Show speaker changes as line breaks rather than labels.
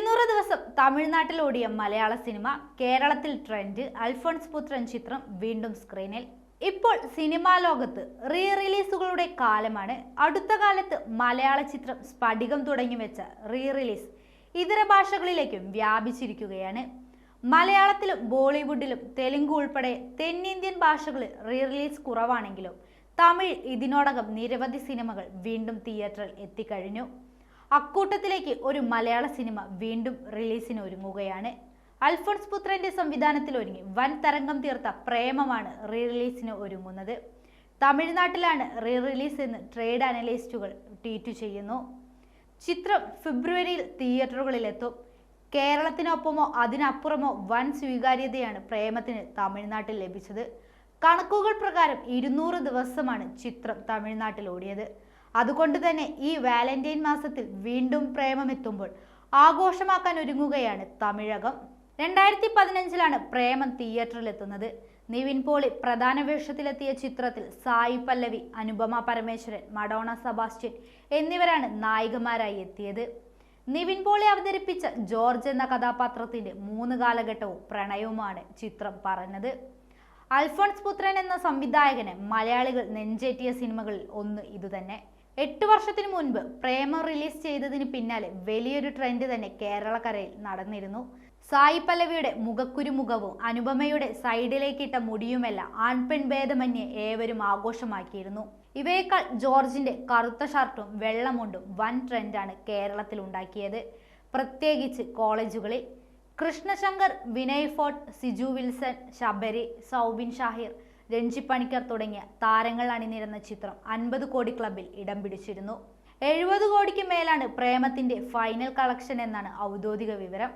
200 ദിവസം തമിഴ്നാട്ടിൽ ഓടിയ മലയാള സിനിമ കേരളത്തിൽ ട്രെൻഡ്. അൽഫോൺസ് പുത്രൻ ചിത്രം വീണ്ടും സ്ക്രീനിൽ. ഇപ്പോൾ സിനിമാ ലോകത്ത് റീ റിലീസുകളുടെ കാലമാണ്. അടുത്ത കാലത്ത് മലയാള ചിത്രം സ്ഫടികം തുടങ്ങി വെച്ച റീ റിലീസ് ഇതര ഭാഷകളിലേക്കും വ്യാപിച്ചിരിക്കുകയാണ്. മലയാളത്തിലും ബോളിവുഡിലും തെലുങ്ക് ഉൾപ്പെടെ തെന്നിന്ത്യൻ ഭാഷകളിൽ റീ റിലീസ് കുറവാണെങ്കിലും തമിഴ് ഇതിനോടകം നിരവധി സിനിമകൾ വീണ്ടും തിയേറ്ററിൽ എത്തിക്കഴിഞ്ഞു. അക്കൂട്ടത്തിലേക്ക് ഒരു മലയാള സിനിമ വീണ്ടും റിലീസിന് ഒരുങ്ങുകയാണ്. അൽഫോൺസ് പുത്രന്റെ സംവിധാനത്തിൽ ഒരുങ്ങി വൻ തരംഗം തീർത്ത പ്രേമമാണ് റീ റിലീസിന് ഒരുങ്ങുന്നത്. തമിഴ്നാട്ടിലാണ് റീ റിലീസ് എന്ന് ട്രേഡ് അനലിസ്റ്റുകൾ ട്വീറ്റ് ചെയ്യുന്നു. ചിത്രം ഫെബ്രുവരിയിൽ തിയേറ്ററുകളിലെത്തും. കേരളത്തിനൊപ്പമോ അതിനപ്പുറമോ വൻ സ്വീകാര്യതയാണ് പ്രേമത്തിന് തമിഴ്നാട്ടിൽ ലഭിച്ചത്. കണക്കുകൾ പ്രകാരം 200 ദിവസമാണ് ചിത്രം തമിഴ്നാട്ടിൽ ഓടിയത്. അതുകൊണ്ട് തന്നെ ഈ വാലന്റൈൻ മാസത്തിൽ വീണ്ടും പ്രേമമെത്തുമ്പോൾ ആഘോഷമാക്കാൻ ഒരുങ്ങുകയാണ് തമിഴകം. 2015-ലാണ് പ്രേമം തിയേറ്ററിലെത്തുന്നത്. നിവിൻ പോളി പ്രധാന വേഷത്തിലെത്തിയ ചിത്രത്തിൽ സായി പല്ലവി, അനുപമ പരമേശ്വരൻ, മഡോണ സെബാസ്റ്റ്യൻ എന്നിവരാണ് നായികമാരായി എത്തിയത്. നിവിൻ പോളി അവതരിപ്പിച്ച ജോർജ് എന്ന കഥാപാത്രത്തിന്റെ 3 കാലഘട്ടവും പ്രണയവുമാണ് ചിത്രം പറഞ്ഞത്. അൽഫോൺസ് പുത്രൻ എന്ന സംവിധായകന് മലയാളികൾ നെഞ്ചേറ്റിയ സിനിമകളിൽ ഒന്ന് ഇതുതന്നെ. 8 വർഷത്തിനു മുൻപ് പ്രേമം റിലീസ് ചെയ്തതിന് പിന്നാലെ വലിയൊരു ട്രെൻഡ് തന്നെ കേരളക്കരയിൽ നടന്നിരുന്നു. സായി പല്ലവിയുടെ മുഖക്കുരുമുഖവും അനുപമയുടെ സൈഡിലേക്കിട്ട മുടിയുമെല്ലാം ആൺപെൺ ഭേദമന്യേ ഏവരും ആഘോഷമാക്കിയിരുന്നു. ഇവയേക്കാൾ ജോർജിന്റെ കറുത്ത ഷർട്ടും വെള്ളമുണ്ടും വൻ ട്രെൻഡാണ് കേരളത്തിൽ ഉണ്ടാക്കിയത്, പ്രത്യേകിച്ച് കോളേജുകളിൽ. കൃഷ്ണശങ്കർ, വിനയ് ഫോർട്ട്, സിജു വിൽസൺ, ശബരി, സൗബിൻ ഷാഹിർ, രഞ്ജി പണിക്കർ തുടങ്ങിയ താരങ്ങൾ അണിനിരന്ന ചിത്രം 50 കോടി ക്ലബിൽ ഇടം പിടിച്ചിരുന്നു. 70 കോടിക്ക് മേലാണ് പ്രേമത്തിന്റെ ഫൈനൽ കളക്ഷൻ എന്നാണ് ഔദ്യോഗിക വിവരം.